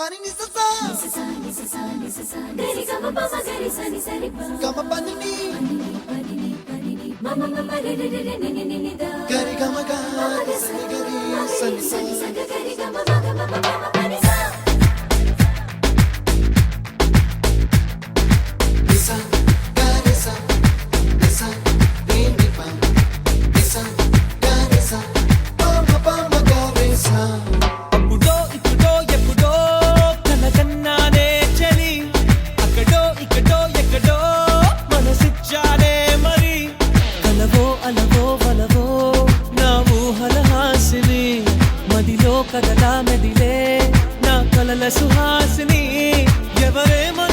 pani ni sa sa gari gama pa ma gari sa ni sa ni pa gama pani ni mama mama re re re ni ni ni da gari gama ga sa ni gari sa ni sa gari gama ma gama ma pani sa sa gari sa sa ni ni pa sa gari sa pa ma gari sa కదలా మెదిలే నా కలల సుహాసిని ఎవరేమో